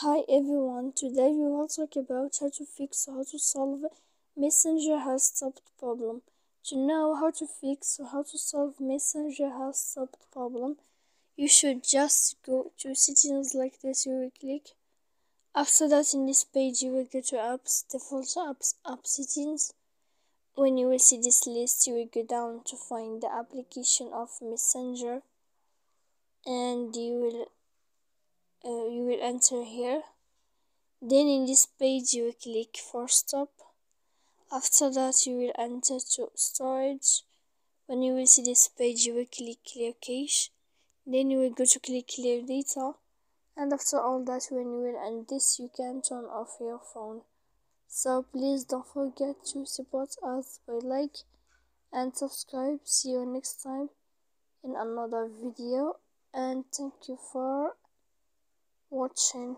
Hi everyone, today we will talk about how to solve Messenger has stopped problem. To know how to fix or how to solve Messenger has stopped problem, you should just go to settings like this. You will click. After that, in this page, you will go to apps, default apps, app settings. When you will see this list, you will go down to find the application of Messenger, and you will enter here. Then in this page you will click for stop. After that you will enter to storage. When you will see this page you will click clear cache. Then you will go to click clear data, and after all that, when you will end this, you can turn off your phone. So please don't forget to support us by like and subscribe. See you next time in another video, and thank you for watching.